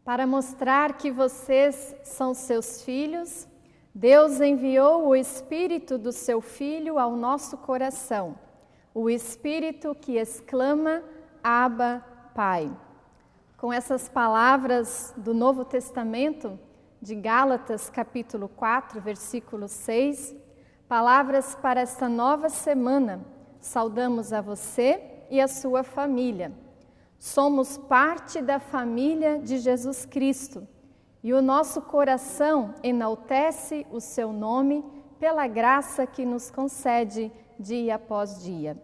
Para mostrar que vocês são seus filhos, Deus enviou o Espírito do seu Filho ao nosso coração, o Espírito que exclama, Abba, Pai. Com essas palavras do Novo Testamento, de Gálatas, capítulo 4, versículo 6, palavras para esta nova semana, saudamos a você e a sua família. Somos parte da família de Jesus Cristo e o nosso coração enaltece o seu nome pela graça que nos concede dia após dia.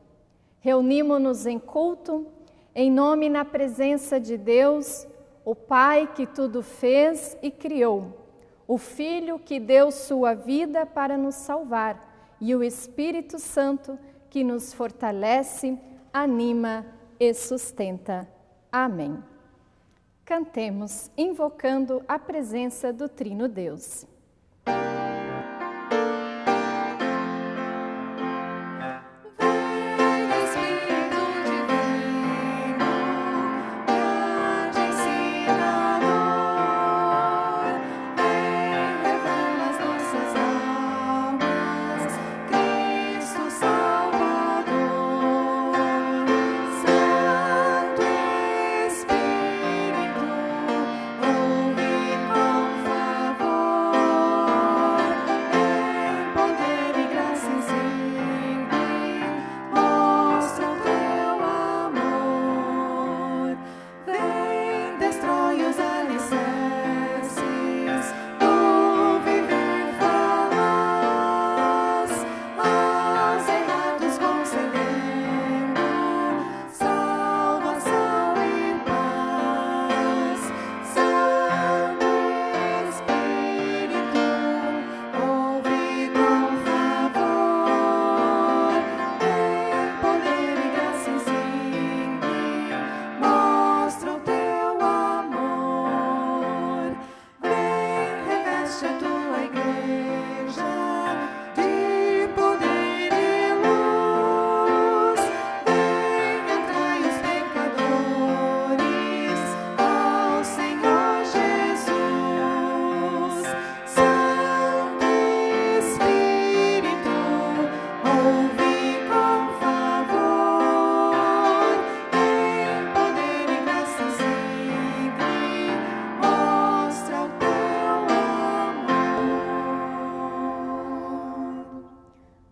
Reunimos-nos em culto, em nome e na presença de Deus, o Pai que tudo fez e criou, o Filho que deu sua vida para nos salvar e o Espírito Santo que nos fortalece, anima e sustenta. Amém. Cantemos invocando a presença do Trino Deus.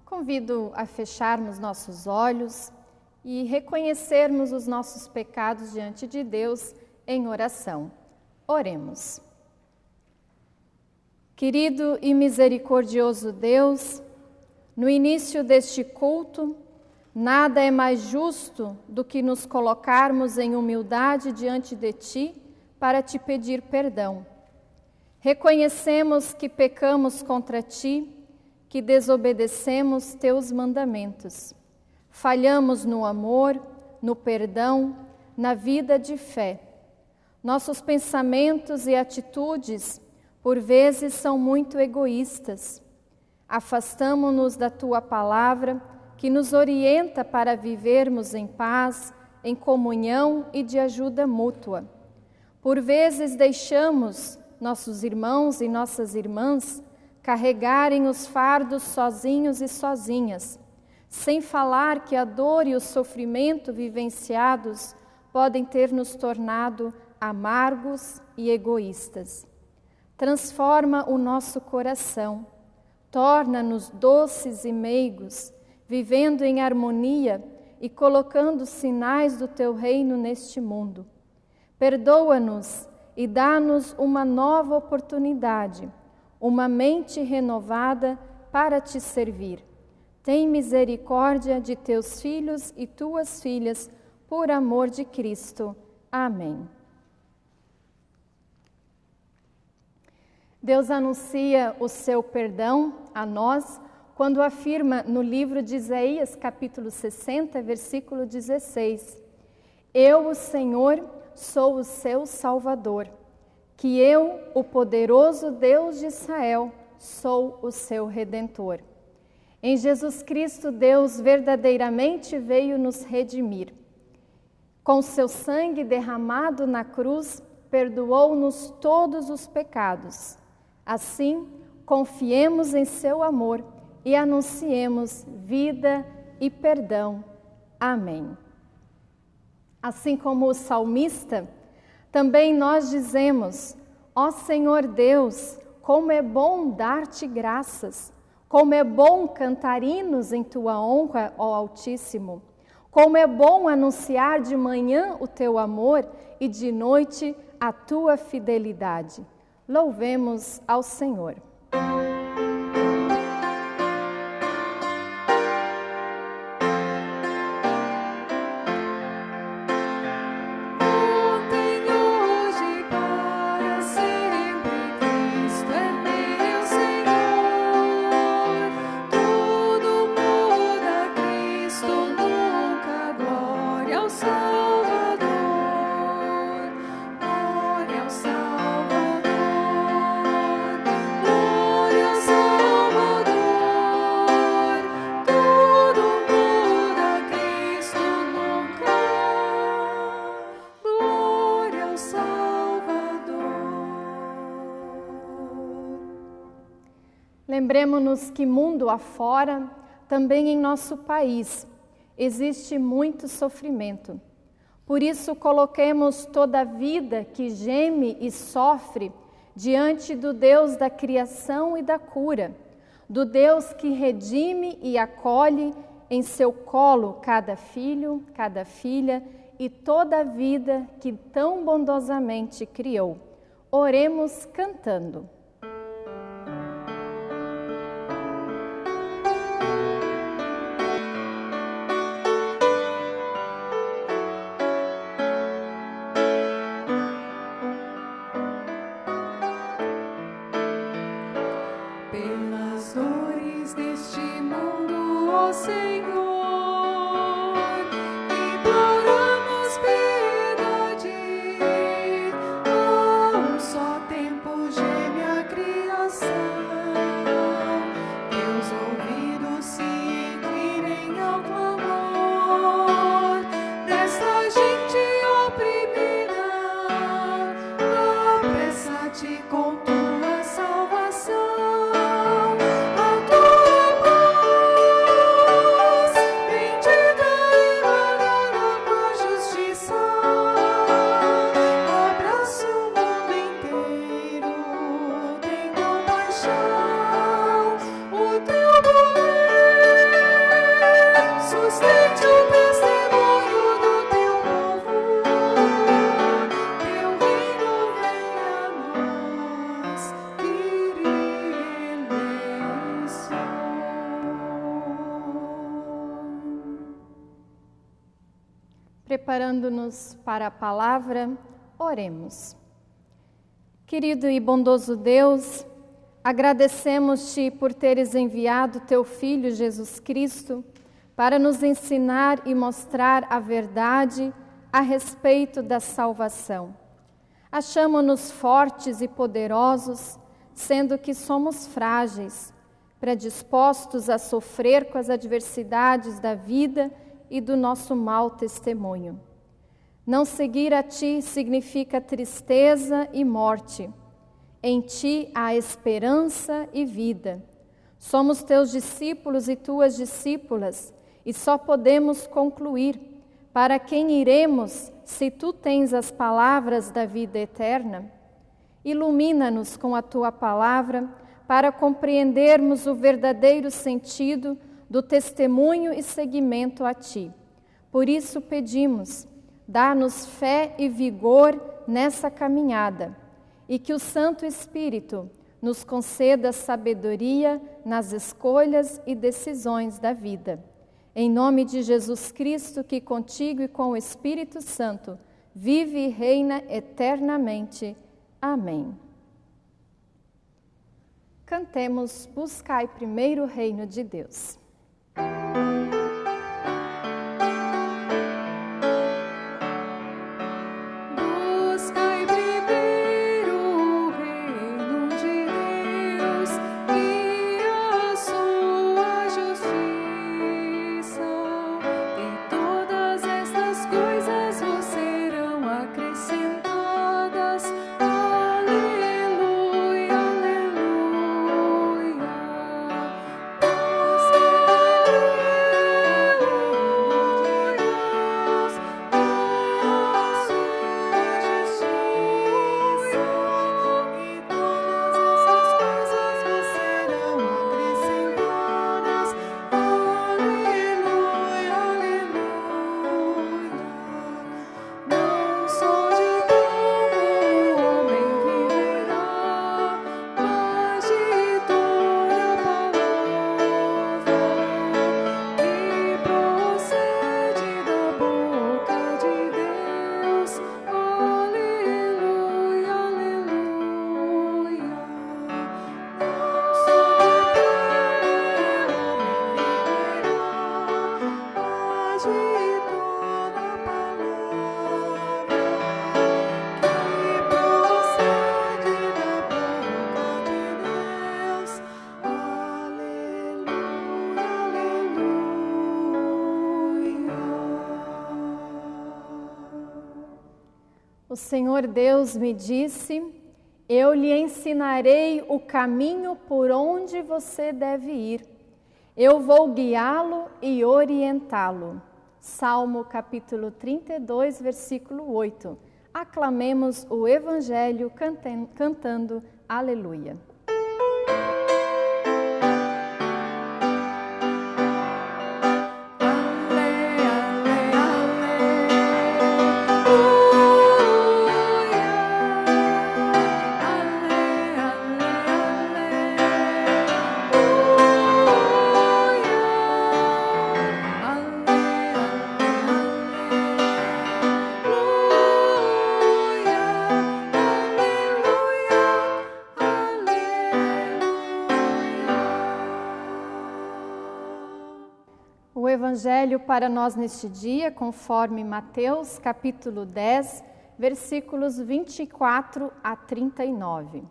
Convido a fecharmos nossos olhos e reconhecermos os nossos pecados diante de Deus em oração. Oremos. Querido e misericordioso Deus, no início deste culto, nada é mais justo do que nos colocarmos em humildade diante de Ti para Te pedir perdão. Reconhecemos que pecamos contra Ti, que desobedecemos Teus mandamentos. Falhamos no amor, no perdão, na vida de fé. Nossos pensamentos e atitudes, por vezes, são muito egoístas. Afastamo-nos da Tua palavra, que nos orienta para vivermos em paz, em comunhão e de ajuda mútua. Por vezes, deixamos nossos irmãos e nossas irmãs carregarem os fardos sozinhos e sozinhas, sem falar que a dor e o sofrimento vivenciados podem ter nos tornado amargos e egoístas. Transforma o nosso coração, torna-nos doces e meigos, vivendo em harmonia e colocando sinais do Teu reino neste mundo. Perdoa-nos e dá-nos uma nova oportunidade, uma mente renovada para Te servir. Tem misericórdia de Teus filhos e Tuas filhas, por amor de Cristo. Amém. Deus anuncia o seu perdão a nós quando afirma no livro de Isaías, capítulo 60, versículo 16: Eu, o Senhor, sou o seu Salvador, que eu, o poderoso Deus de Israel, sou o seu Redentor. Em Jesus Cristo, Deus verdadeiramente veio nos redimir. Com seu sangue derramado na cruz, perdoou-nos todos os pecados. Assim, confiemos em seu amor e anunciemos vida e perdão. Amém. Assim como o salmista, também nós dizemos: ó Senhor Deus, como é bom dar-te graças, como é bom cantar hinos em tua honra, ó Altíssimo, como é bom anunciar de manhã o teu amor e de noite a tua fidelidade. Louvemos ao Senhor. Lembremos-nos que mundo afora, também em nosso país, existe muito sofrimento. Por isso, coloquemos toda a vida que geme e sofre diante do Deus da criação e da cura, do Deus que redime e acolhe em seu colo cada filho, cada filha e toda a vida que tão bondosamente criou. Oremos cantando. Pelas dores deste mundo, ó Senhor, imploramos piedade. A um só tempo geme a criação, teus ouvidos se inclinem ao clamor desta gente oprimida. Apressa-te com tua salvação. Preparando-nos para a palavra, oremos. Querido e bondoso Deus, agradecemos-te por teres enviado teu Filho Jesus Cristo para nos ensinar e mostrar a verdade a respeito da salvação. Achamo-nos fortes e poderosos, sendo que somos frágeis, predispostos a sofrer com as adversidades da vida e do nosso mau testemunho. Não seguir a Ti significa tristeza e morte. Em Ti há esperança e vida. Somos Teus discípulos e Tuas discípulas, e só podemos concluir: para quem iremos, se Tu tens as palavras da vida eterna? Ilumina-nos com a Tua palavra, para compreendermos o verdadeiro sentido do testemunho e seguimento a Ti. Por isso pedimos, dá-nos fé e vigor nessa caminhada, e que o Santo Espírito nos conceda sabedoria nas escolhas e decisões da vida. Em nome de Jesus Cristo, que contigo e com o Espírito Santo vive e reina eternamente. Amém. Cantemos Buscai primeiro o reino de Deus. Buscai primeiro o reino de Deus e a sua justiça, e todas estas coisas vos serão acrescentadas. O Senhor Deus me disse: eu lhe ensinarei o caminho por onde você deve ir. Eu vou guiá-lo e orientá-lo. Salmo capítulo 32, versículo 8. Aclamemos o Evangelho cantando Aleluia. O Evangelho para nós neste dia, conforme Mateus, capítulo 10, versículos 24 a 39.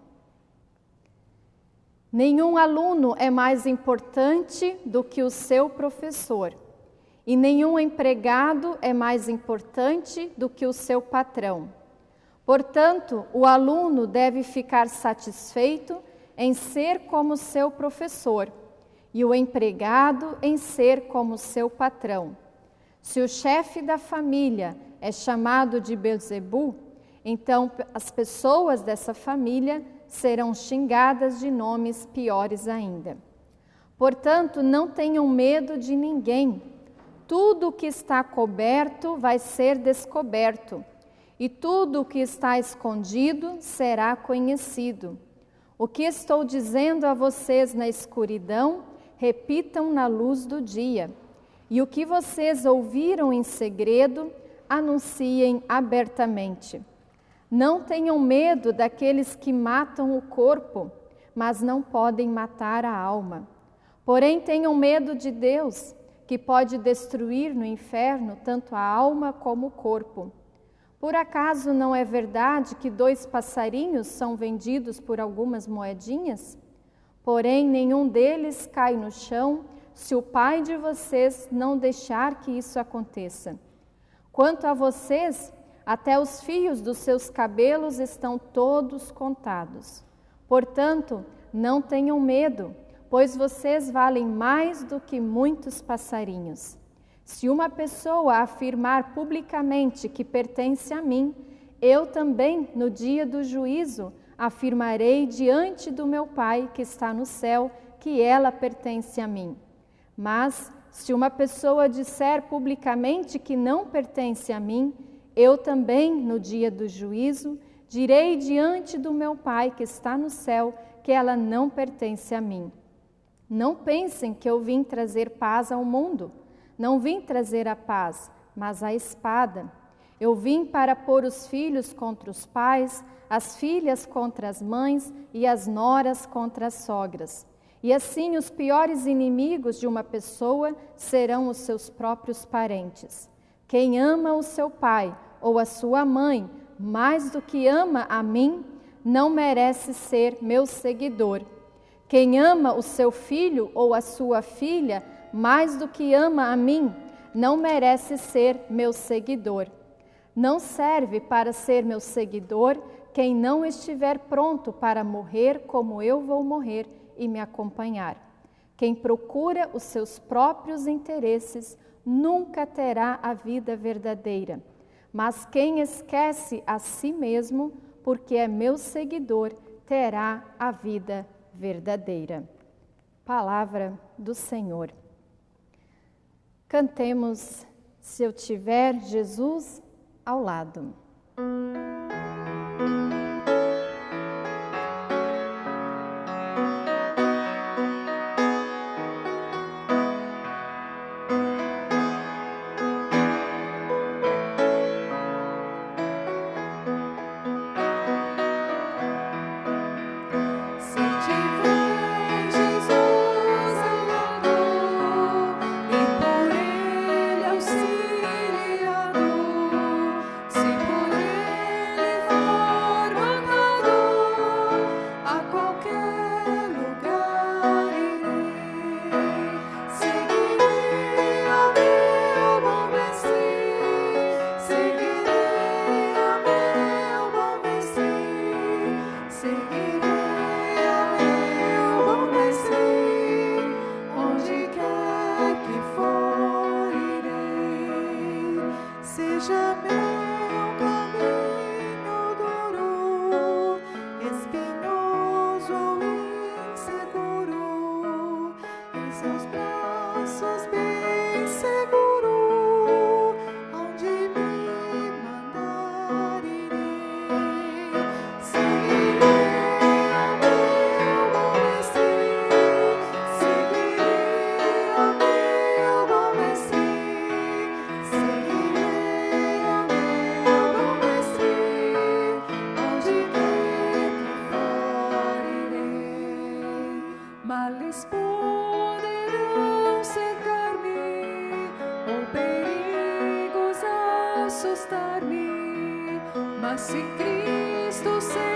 Nenhum aluno é mais importante do que o seu professor, e nenhum empregado é mais importante do que o seu patrão. Portanto, o aluno deve ficar satisfeito em ser como seu professor, e o empregado em ser como seu patrão. Se o chefe da família é chamado de Belzebu, então as pessoas dessa família serão xingadas de nomes piores ainda. Portanto, não tenham medo de ninguém. Tudo o que está coberto vai ser descoberto, e tudo o que está escondido será conhecido. O que estou dizendo a vocês na escuridão, repitam na luz do dia, e o que vocês ouviram em segredo, anunciem abertamente. Não tenham medo daqueles que matam o corpo, mas não podem matar a alma. Porém, tenham medo de Deus, que pode destruir no inferno tanto a alma como o corpo. Por acaso não é verdade que 2 passarinhos são vendidos por algumas moedinhas? Porém, nenhum deles cai no chão, se o Pai de vocês não deixar que isso aconteça. Quanto a vocês, até os fios dos seus cabelos estão todos contados. Portanto, não tenham medo, pois vocês valem mais do que muitos passarinhos. Se uma pessoa afirmar publicamente que pertence a mim, eu também, no dia do juízo, afirmarei diante do meu Pai que está no céu que ela pertence a mim. Mas, se uma pessoa disser publicamente que não pertence a mim, eu também, no dia do juízo, direi diante do meu Pai que está no céu que ela não pertence a mim. Não pensem que eu vim trazer paz ao mundo. Não vim trazer a paz, mas a espada. Eu vim para pôr os filhos contra os pais, as filhas contra as mães e as noras contra as sogras. E assim os piores inimigos de uma pessoa serão os seus próprios parentes. Quem ama o seu pai ou a sua mãe mais do que ama a mim, não merece ser meu seguidor. Quem ama o seu filho ou a sua filha mais do que ama a mim, não merece ser meu seguidor. Não serve para ser meu seguidor quem não estiver pronto para morrer como eu vou morrer e me acompanhar. Quem procura os seus próprios interesses nunca terá a vida verdadeira. Mas quem esquece a si mesmo, porque é meu seguidor, terá a vida verdadeira. Palavra do Senhor. Cantemos Se Eu Tiver Jesus ao lado. Se por segurar-me, mas se Cristo segurar-me,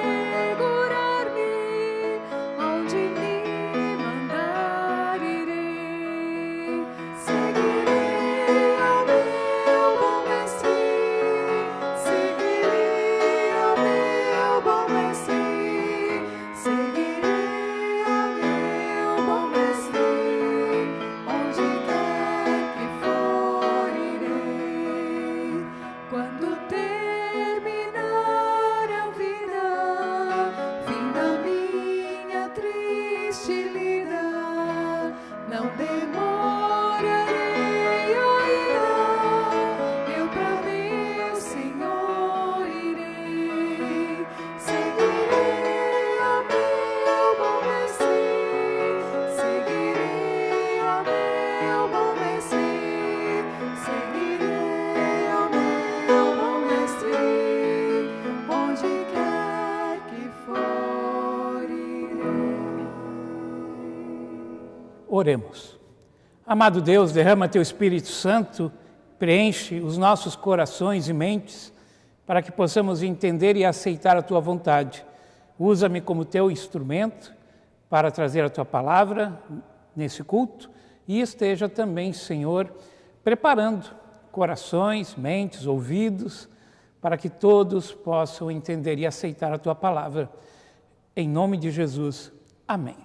onde me mandar irei. Seguirei ao meu bom mestre, seguirei ao meu bom mestre, seguirei ao meu bom mestre, onde quer que for irei. Quando terminar a vida, fim da minha triste lida, não demorarei a ir, eu para meu Senhor irei. Seguirei ao meu bom mestre, seguirei ao meu bom mestre, seguirei ao meu bom mestre, onde quer que for irei. Oremos. Amado Deus, derrama Teu Espírito Santo, preenche os nossos corações e mentes, para que possamos entender e aceitar a Tua vontade. Usa-me como Teu instrumento para trazer a Tua palavra nesse culto e esteja também, Senhor, preparando corações, mentes, ouvidos, para que todos possam entender e aceitar a Tua palavra. Em nome de Jesus. Amém.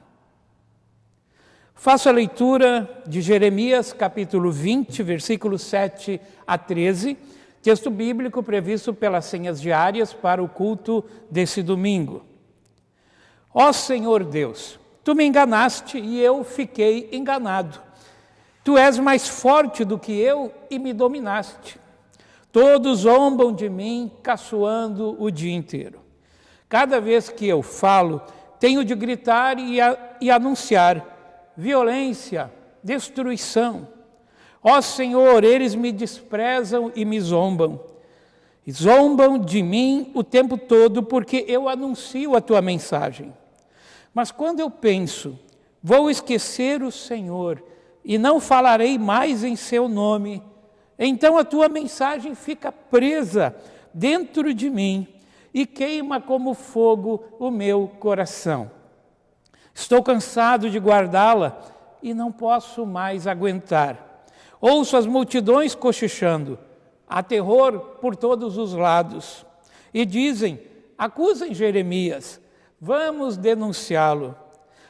Faço a leitura de Jeremias, capítulo 20, versículos 7 a 13, texto bíblico previsto pelas senhas diárias para o culto desse domingo. Ó Senhor Deus, Tu me enganaste e eu fiquei enganado. Tu és mais forte do que eu e me dominaste. Todos zombam de mim, caçoando o dia inteiro. Cada vez que eu falo, tenho de gritar e anunciar violência, destruição. Ó Senhor, eles me desprezam e me zombam. E zombam de mim o tempo todo, porque eu anuncio a Tua mensagem. Mas quando eu penso, vou esquecer o Senhor e não falarei mais em Seu nome, então a Tua mensagem fica presa dentro de mim e queima como fogo o meu coração. Estou cansado de guardá-la e não posso mais aguentar. Ouço as multidões cochichando, há terror por todos os lados. E dizem, acusem Jeremias, vamos denunciá-lo.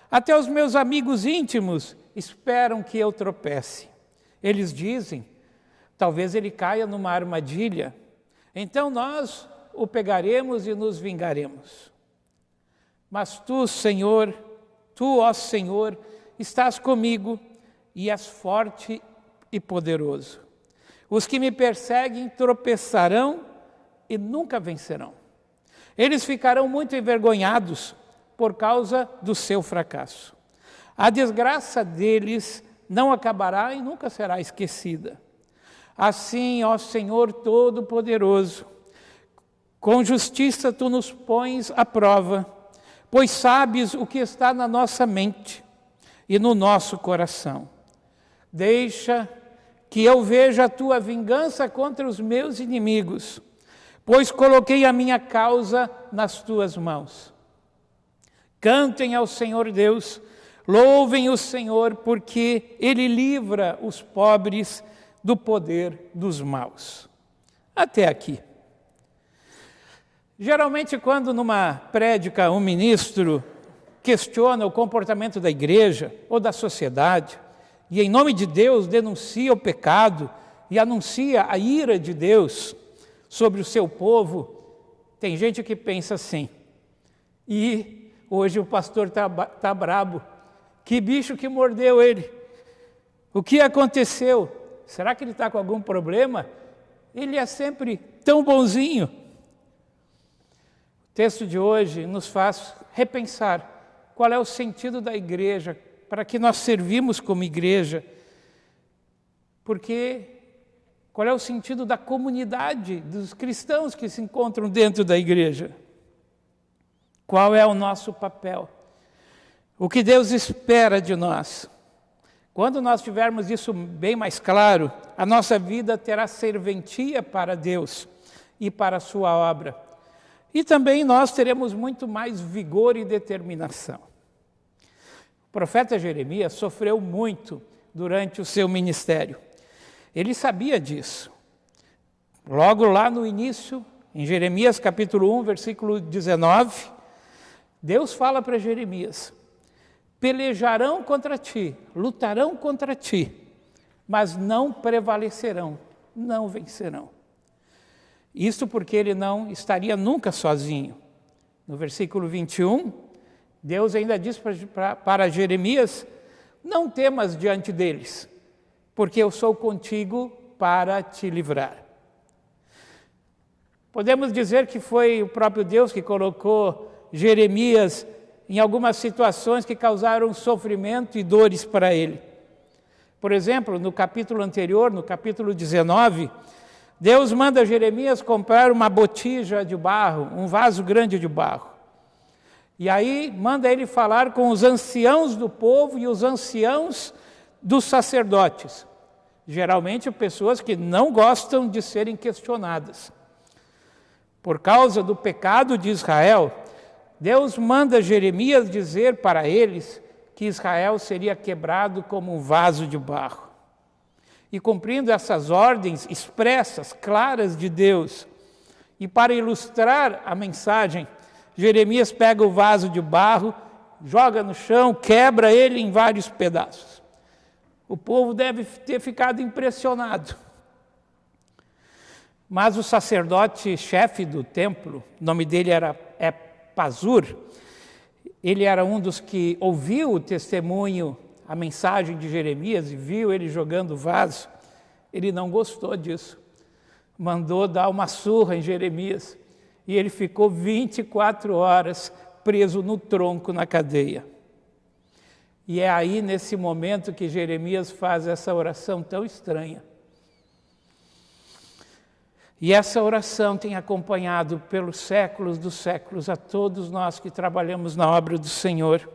Até os meus amigos íntimos esperam que eu tropece. Eles dizem, talvez ele caia numa armadilha. Então nós o pegaremos e nos vingaremos. Mas Tu, Senhor, Tu, ó Senhor, estás comigo e és forte e poderoso. Os que me perseguem tropeçarão e nunca vencerão. Eles ficarão muito envergonhados por causa do seu fracasso. A desgraça deles não acabará e nunca será esquecida. Assim, ó Senhor Todo-Poderoso, com justiça Tu nos pões à prova, pois sabes o que está na nossa mente e no nosso coração. Deixa que eu veja a Tua vingança contra os meus inimigos, pois coloquei a minha causa nas Tuas mãos. Cantem ao Senhor Deus, louvem o Senhor, porque Ele livra os pobres do poder dos maus. Até aqui. Geralmente, quando numa prédica um ministro questiona o comportamento da igreja ou da sociedade, e em nome de Deus denuncia o pecado e anuncia a ira de Deus sobre o seu povo, tem gente que pensa assim, e hoje o pastor tá brabo, que bicho que mordeu ele? O que aconteceu? Será que ele está com algum problema? Ele é sempre tão bonzinho. O texto de hoje nos faz repensar qual é o sentido da igreja, para que nós servimos como igreja, porque qual é o sentido da comunidade, dos cristãos que se encontram dentro da igreja? Qual é o nosso papel? O que Deus espera de nós? Quando nós tivermos isso bem mais claro, a nossa vida terá serventia para Deus e para a sua obra. E também nós teremos muito mais vigor e determinação. O profeta Jeremias sofreu muito durante o seu ministério. Ele sabia disso. Logo lá no início, em Jeremias capítulo 1, versículo 19, Deus fala para Jeremias: pelejarão contra ti, lutarão contra ti, mas não prevalecerão, não vencerão. Isso porque ele não estaria nunca sozinho. No versículo 21, Deus ainda diz para Jeremias: não temas diante deles, porque eu sou contigo para te livrar. Podemos dizer que foi o próprio Deus que colocou Jeremias em algumas situações que causaram sofrimento e dores para ele. Por exemplo, no capítulo anterior, no capítulo 19, Deus manda Jeremias comprar uma botija de barro, um vaso grande de barro. E aí manda ele falar com os anciãos do povo e os anciãos dos sacerdotes. Geralmente pessoas que não gostam de serem questionadas. Por causa do pecado de Israel, Deus manda Jeremias dizer para eles que Israel seria quebrado como um vaso de barro. E cumprindo essas ordens expressas, claras de Deus, e para ilustrar a mensagem, Jeremias pega o vaso de barro, joga no chão, quebra ele em vários pedaços. O povo deve ter ficado impressionado. Mas o sacerdote-chefe do templo, o nome dele era Pazur, ele era um dos que ouviu o testemunho, a mensagem de Jeremias, e viu ele jogando o vaso. Ele não gostou disso. Mandou dar uma surra em Jeremias. E ele ficou 24 horas preso no tronco na cadeia. E é aí, nesse momento, que Jeremias faz essa oração tão estranha. E essa oração tem acompanhado pelos séculos dos séculos a todos nós que trabalhamos na obra do Senhor.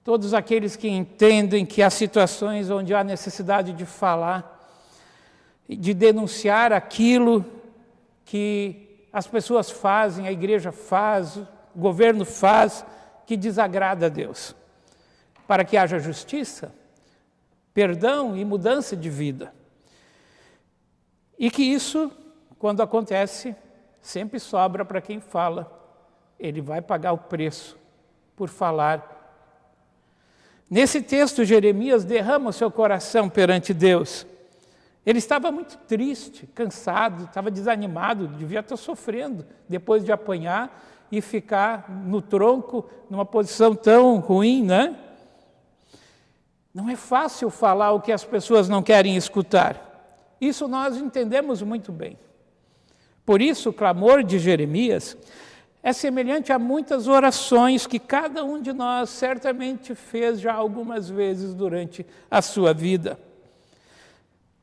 Todos aqueles que entendem que há situações onde há necessidade de falar, de denunciar aquilo que as pessoas fazem, a igreja faz, o governo faz, que desagrada a Deus. Para que haja justiça, perdão e mudança de vida. E que isso, quando acontece, sempre sobra para quem fala. Ele vai pagar o preço por falar. Nesse texto, Jeremias derrama o seu coração perante Deus. Ele estava muito triste, cansado, estava desanimado, devia estar sofrendo depois de apanhar e ficar no tronco, numa posição tão ruim, né? Não é fácil falar o que as pessoas não querem escutar. Isso nós entendemos muito bem. Por isso, o clamor de Jeremias é semelhante a muitas orações que cada um de nós certamente fez já algumas vezes durante a sua vida.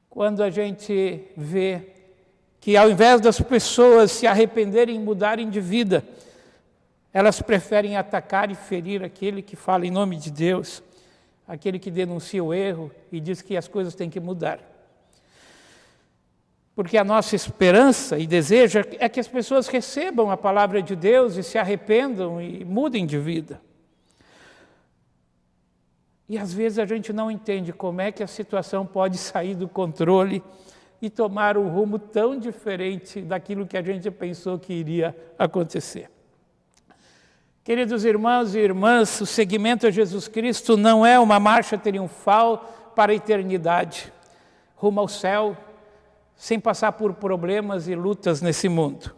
Quando a gente vê que ao invés das pessoas se arrependerem e mudarem de vida, elas preferem atacar e ferir aquele que fala em nome de Deus, aquele que denuncia o erro e diz que as coisas têm que mudar. Porque a nossa esperança e desejo é que as pessoas recebam a palavra de Deus e se arrependam e mudem de vida. E às vezes a gente não entende como é que a situação pode sair do controle e tomar um rumo tão diferente daquilo que a gente pensou que iria acontecer. Queridos irmãos e irmãs, o seguimento a Jesus Cristo não é uma marcha triunfal para a eternidade, rumo ao céu, sem passar por problemas e lutas nesse mundo.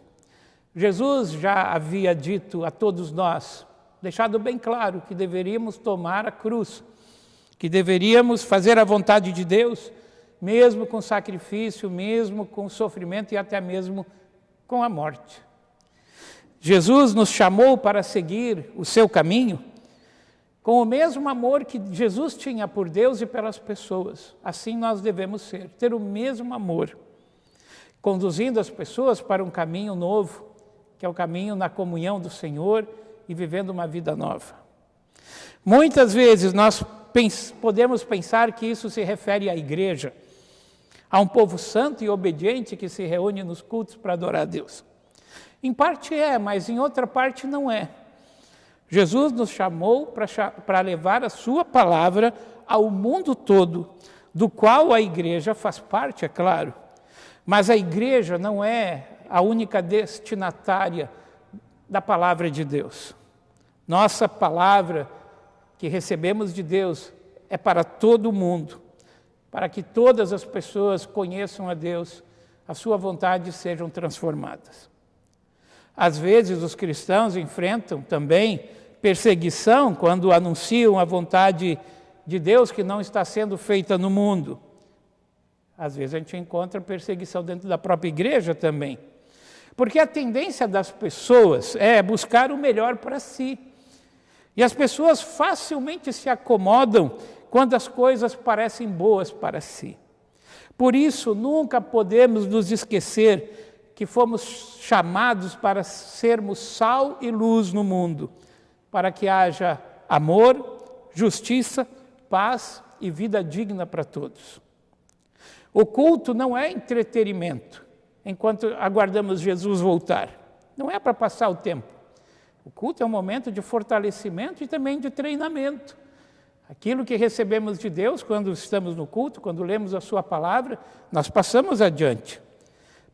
Jesus já havia dito a todos nós, deixado bem claro que deveríamos tomar a cruz, que deveríamos fazer a vontade de Deus, mesmo com sacrifício, mesmo com sofrimento e até mesmo com a morte. Jesus nos chamou para seguir o seu caminho com o mesmo amor que Jesus tinha por Deus e pelas pessoas. Assim nós devemos ser, ter o mesmo amor, conduzindo as pessoas para um caminho novo, que é o caminho na comunhão do Senhor e vivendo uma vida nova. Muitas vezes nós podemos pensar que isso se refere à igreja, Há um povo santo e obediente que se reúne nos cultos para adorar a Deus. Em parte é, mas em outra parte não é. Jesus nos chamou para levar a sua palavra ao mundo todo, do qual a igreja faz parte, é claro. Mas a igreja não é a única destinatária da palavra de Deus. Nossa palavra que recebemos de Deus é para todo o mundo, para que todas as pessoas conheçam a Deus, a sua vontade e sejam transformadas. Às vezes os cristãos enfrentam também perseguição quando anunciam a vontade de Deus que não está sendo feita no mundo. Às vezes a gente encontra perseguição dentro da própria igreja também. Porque a tendência das pessoas é buscar o melhor para si. E as pessoas facilmente se acomodam quando as coisas parecem boas para si. Por isso, nunca podemos nos esquecer que fomos chamados para sermos sal e luz no mundo, para que haja amor, justiça, paz e vida digna para todos. O culto não é entretenimento, enquanto aguardamos Jesus voltar. Não é para passar o tempo. O culto é um momento de fortalecimento e também de treinamento. Aquilo que recebemos de Deus quando estamos no culto, quando lemos a sua palavra, nós passamos adiante,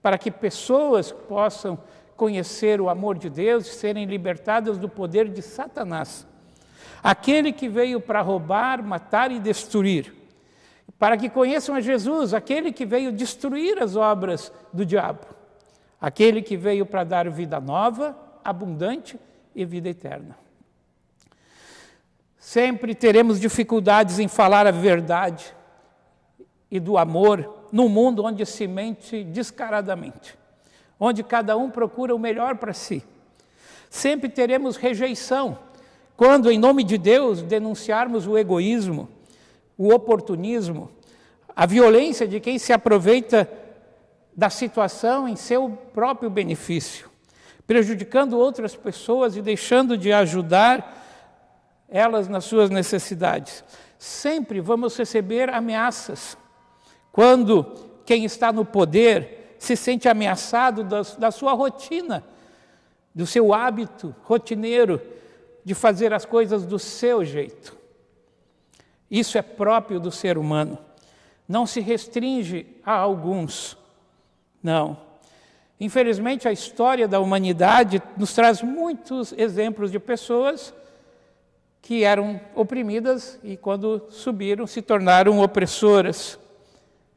para que pessoas possam conhecer o amor de Deus e serem libertadas do poder de Satanás, aquele que veio para roubar, matar e destruir, para que conheçam a Jesus, aquele que veio destruir as obras do diabo, aquele que veio para dar vida nova, abundante e vida eterna. Sempre teremos dificuldades em falar a verdade e do amor num mundo onde se mente descaradamente, onde cada um procura o melhor para si. Sempre teremos rejeição quando, em nome de Deus, denunciarmos o egoísmo, o oportunismo, a violência de quem se aproveita da situação em seu próprio benefício, prejudicando outras pessoas e deixando de ajudar elas nas suas necessidades. Sempre vamos receber ameaças. Quando quem está no poder se sente ameaçado da sua rotina, do seu hábito rotineiro de fazer as coisas do seu jeito. Isso é próprio do ser humano. Não se restringe a alguns. Não. Infelizmente, a história da humanidade nos traz muitos exemplos de pessoas que eram oprimidas e, quando subiram, se tornaram opressoras.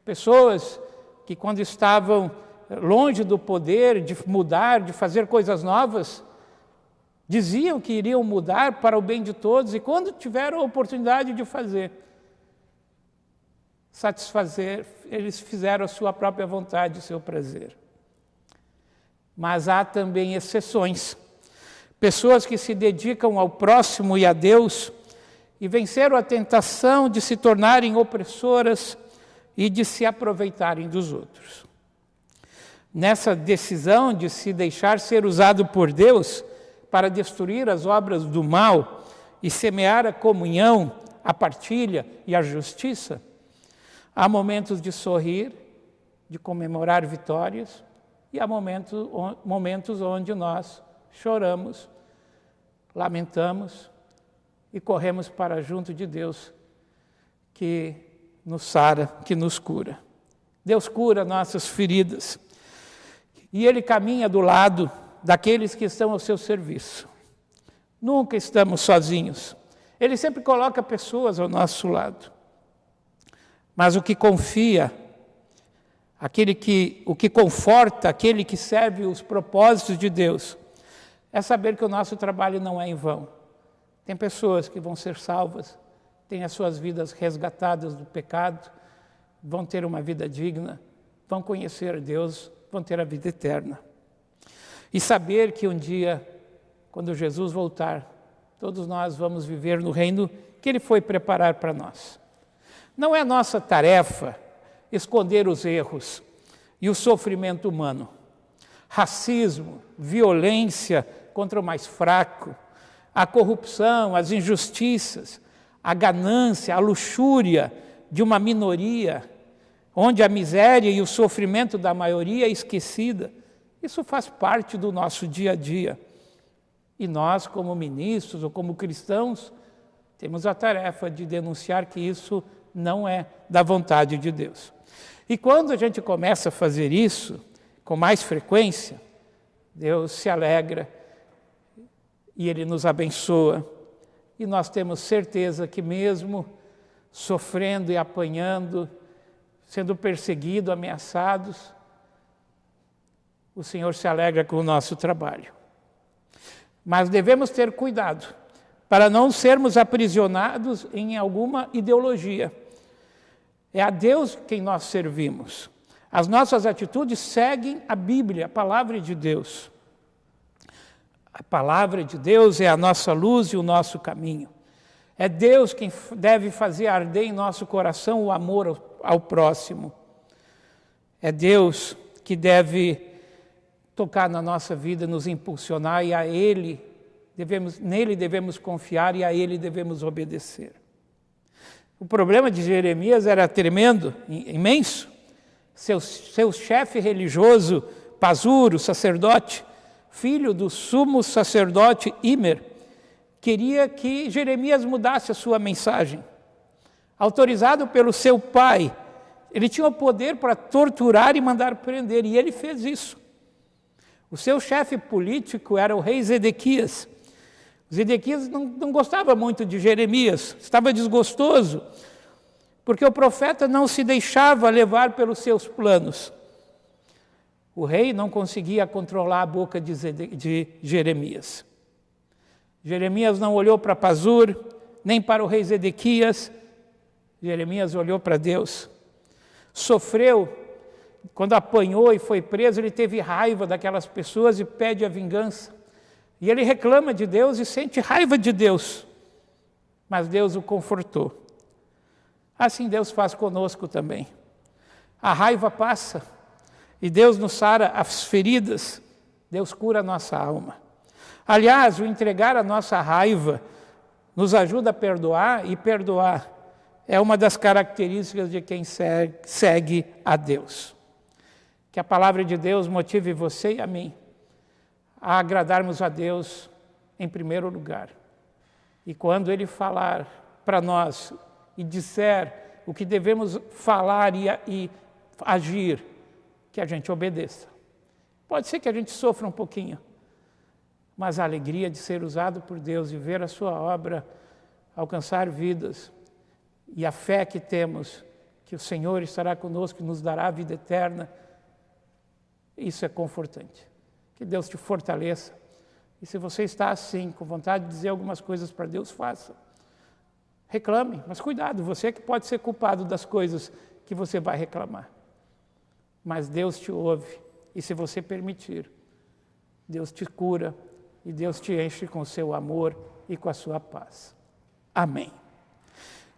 Pessoas que, quando estavam longe do poder de mudar, de fazer coisas novas, diziam que iriam mudar para o bem de todos e, quando tiveram a oportunidade de satisfazer, eles fizeram a sua própria vontade, o seu prazer. Mas há também exceções. Pessoas que se dedicam ao próximo e a Deus e venceram a tentação de se tornarem opressoras e de se aproveitarem dos outros. Nessa decisão de se deixar ser usado por Deus para destruir as obras do mal e semear a comunhão, a partilha e a justiça, há momentos de sorrir, de comemorar vitórias, e há momentos onde nós choramos, lamentamos e corremos para junto de Deus, que nos sara, que nos cura. Deus cura nossas feridas e Ele caminha do lado daqueles que estão ao seu serviço. Nunca estamos sozinhos. Ele sempre coloca pessoas ao nosso lado. Mas o que confia, o que conforta, aquele que serve os propósitos de Deus, é saber que o nosso trabalho não é em vão. Tem pessoas que vão ser salvas, têm as suas vidas resgatadas do pecado, vão ter uma vida digna, vão conhecer Deus, vão ter a vida eterna. E saber que um dia, quando Jesus voltar, todos nós vamos viver no reino que Ele foi preparar para nós. Não é nossa tarefa esconder os erros e o sofrimento humano. Racismo, violência contra o mais fraco, a corrupção, as injustiças, a ganância, a luxúria de uma minoria onde a miséria e o sofrimento da maioria é esquecida. Isso faz parte do nosso dia a dia. E nós, como ministros ou como cristãos, temos a tarefa de denunciar que isso não é da vontade de Deus. E quando a gente começa a fazer isso com mais frequência, Deus se alegra e Ele nos abençoa. E nós temos certeza que mesmo sofrendo e apanhando, sendo perseguidos, ameaçados, o Senhor se alegra com o nosso trabalho. Mas devemos ter cuidado para não sermos aprisionados em alguma ideologia. É a Deus quem nós servimos. As nossas atitudes seguem a Bíblia, a palavra de Deus. A palavra de Deus é a nossa luz e o nosso caminho. É Deus quem deve fazer arder em nosso coração o amor ao próximo. É Deus que deve tocar na nossa vida, nos impulsionar, e nele devemos confiar e a Ele devemos obedecer. O problema de Jeremias era tremendo, imenso. Seu chefe religioso, Pazur, o sacerdote, filho do sumo sacerdote Imer, queria que Jeremias mudasse a sua mensagem. Autorizado pelo seu pai, ele tinha o poder para torturar e mandar prender, e ele fez isso. O seu chefe político era o rei Zedequias. Zedequias não gostava muito de Jeremias, estava desgostoso, porque o profeta não se deixava levar pelos seus planos. O rei não conseguia controlar a boca de Jeremias. Jeremias não olhou para Pazur, nem para o rei Zedequias. Jeremias olhou para Deus. Sofreu, quando apanhou e foi preso, ele teve raiva daquelas pessoas e pede a vingança. E ele reclama de Deus e sente raiva de Deus. Mas Deus o confortou. Assim Deus faz conosco também. A raiva passa e Deus nos sara as feridas, Deus cura a nossa alma. Aliás, o entregar a nossa raiva nos ajuda a perdoar, e perdoar é uma das características de quem segue a Deus. Que a palavra de Deus motive você e a mim a agradarmos a Deus em primeiro lugar. E quando Ele falar para nós e disser o que devemos falar e agir, que a gente obedeça. Pode ser que a gente sofra um pouquinho, mas a alegria de ser usado por Deus e ver a sua obra alcançar vidas, e a fé que temos, que o Senhor estará conosco e nos dará a vida eterna, isso é confortante. Que Deus te fortaleça. E se você está assim, com vontade de dizer algumas coisas para Deus, faça. Reclame, mas cuidado, você que pode ser culpado das coisas que você vai reclamar. Mas Deus te ouve, e se você permitir, Deus te cura e Deus te enche com o seu amor e com a sua paz. Amém.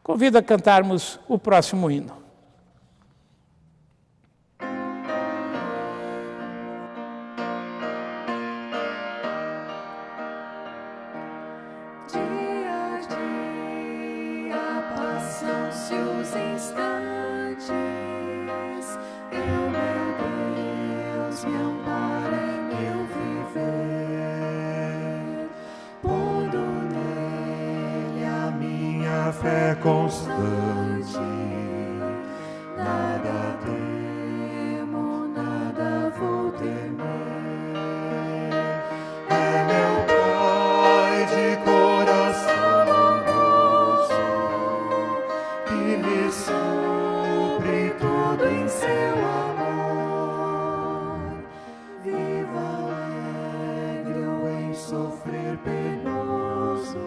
Convido a cantarmos o próximo hino. Fé constante, nada temo, nada vou temer. É meu Pai de coração bondoso, que me supre tudo em seu amor. Viva alegre ou em sofrer penoso,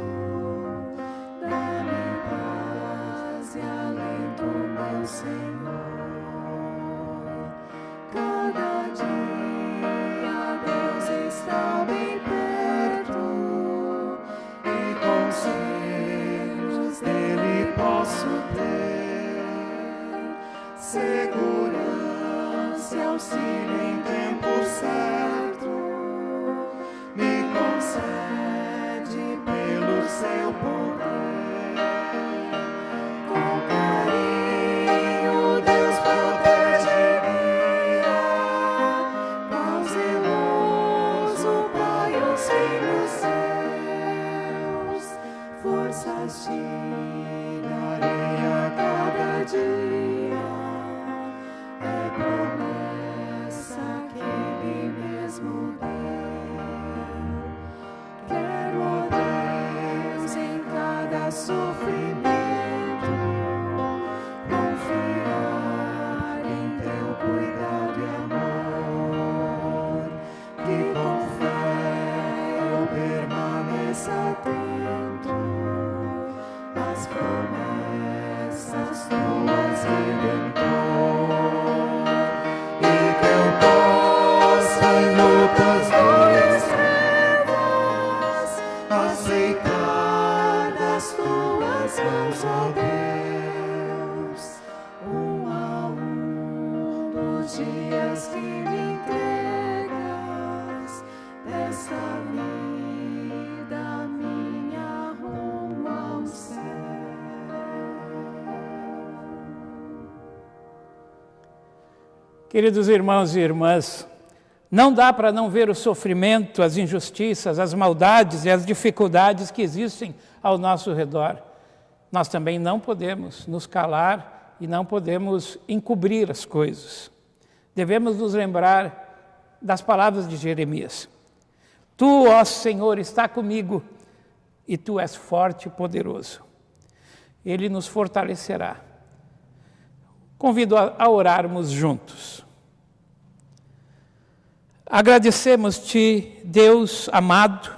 Senhor, cada dia Deus está bem perto, e conselhos dele posso ter, segurança e auxílio em tempo certo, me concede pelo seu poder. Deus protege. forças te darei a cada dia. É promessa que Ele mesmo deu. Quero, ó Deus, em cada sofrimento confiar em teu cuidado e amor. Que com fé eu permaneça atento às promessas tuas, Redentor. E que eu possa em lutas e trevas aceitar das tuas mãos, ó Deus, a dos dias que me entregas, dessa vida minha rumo ao céu. Queridos irmãos e irmãs, não dá para não ver o sofrimento, as injustiças, as maldades e as dificuldades que existem ao nosso redor. Nós também não podemos nos calar e não podemos encobrir as coisas. Devemos nos lembrar das palavras de Jeremias. Tu, ó Senhor, está comigo e tu és forte e poderoso. Ele nos fortalecerá. Convido a orarmos juntos. Agradecemos-te, Deus amado,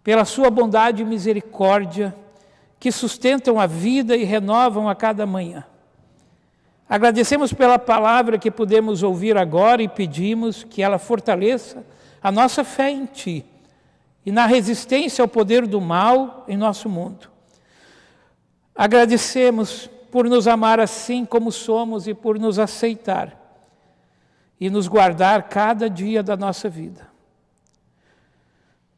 pela sua bondade e misericórdia que sustentam a vida e renovam a cada manhã. Agradecemos pela palavra que pudemos ouvir agora e pedimos que ela fortaleça a nossa fé em Ti e na resistência ao poder do mal em nosso mundo. Agradecemos por nos amar assim como somos e por nos aceitar e nos guardar cada dia da nossa vida.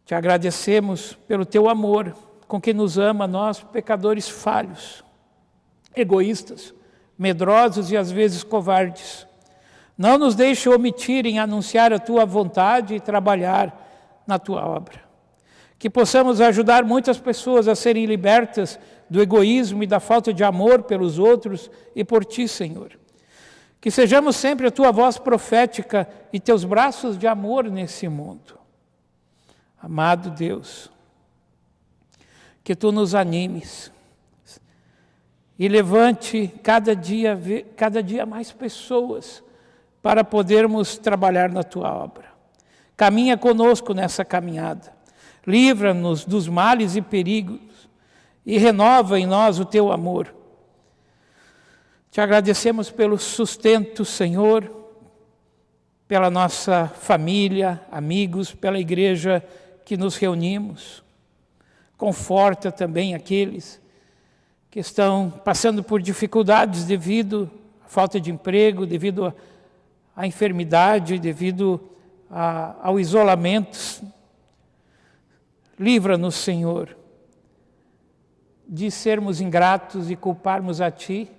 Te agradecemos pelo Teu amor com que nos ama, nós, pecadores falhos, egoístas, medrosos e às vezes covardes. Não nos deixe omitir em anunciar a Tua vontade e trabalhar na Tua obra. Que possamos ajudar muitas pessoas a serem libertas do egoísmo e da falta de amor pelos outros e por Ti, Senhor. Que sejamos sempre a Tua voz profética e Teus braços de amor nesse mundo. Amado Deus, que Tu nos animes e levante cada dia mais pessoas para podermos trabalhar na Tua obra. Caminha conosco nessa caminhada. Livra-nos dos males e perigos e renova em nós o Teu amor. Te agradecemos pelo sustento, Senhor, pela nossa família, amigos, pela igreja que nos reunimos. Conforta também aqueles que estão passando por dificuldades devido à falta de emprego, devido à enfermidade, devido ao isolamento. Livra-nos, Senhor, de sermos ingratos e culparmos a Ti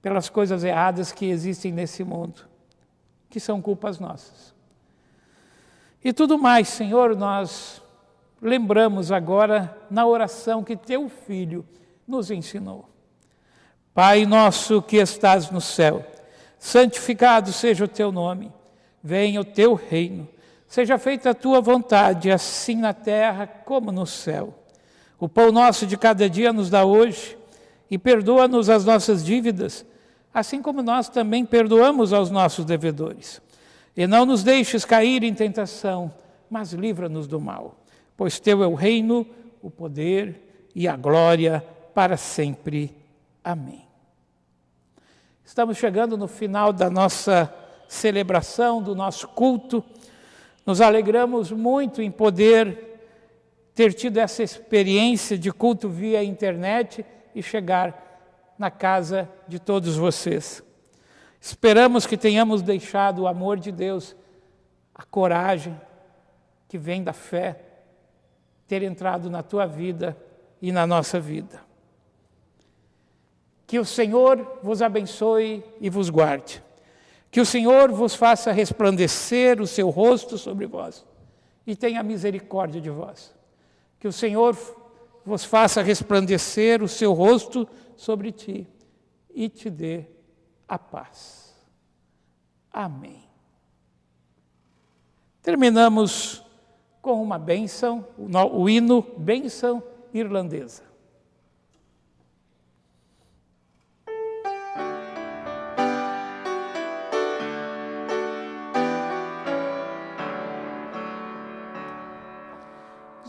pelas coisas erradas que existem nesse mundo, que são culpas nossas. E tudo mais, Senhor, nós lembramos agora na oração que Teu Filho nos ensinou. Pai nosso que estás no céu, santificado seja o Teu nome, venha o Teu reino, seja feita a Tua vontade, assim na terra como no céu. O pão nosso de cada dia nos dá hoje, e perdoa-nos as nossas dívidas, assim como nós também perdoamos aos nossos devedores. E não nos deixes cair em tentação, mas livra-nos do mal. Pois Teu é o reino, o poder e a glória para sempre. Amém. Estamos chegando no final da nossa celebração, do nosso culto. Nos alegramos muito em poder ter tido essa experiência de culto via internet e chegar na casa de todos vocês. Esperamos que tenhamos deixado o amor de Deus, a coragem que vem da fé, ter entrado na tua vida e na nossa vida. Que o Senhor vos abençoe e vos guarde. Que o Senhor vos faça resplandecer o seu rosto sobre vós e tenha misericórdia de vós. Que o Senhor vos faça resplandecer o seu rosto sobre ti e te dê a paz. Amém. Terminamos com uma bênção, o hino Bênção Irlandesa.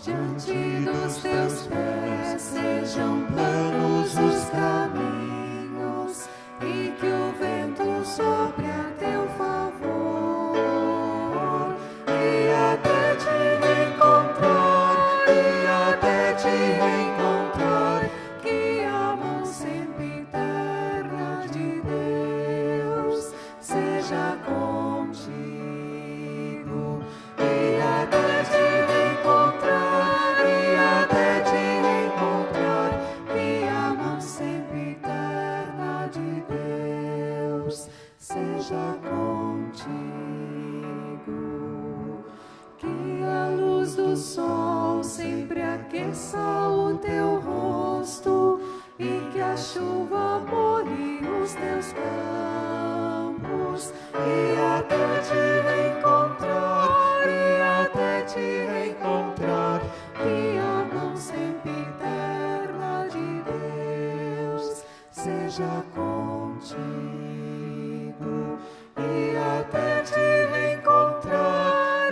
Diante dos teus pés sejam planos os caminhos e que o vento sopre a teu favor e até te reencontrar, que a mão sempre eterna de Deus seja contigo e até te reencontrar, que a mão sempre eterna de Deus seja contigo, que a luz do sol sempre aqueça o teu rosto e que a chuva molhe os teus campos e até te reencontrar, que a mão sempre eterna de Deus seja contigo e até te reencontrar,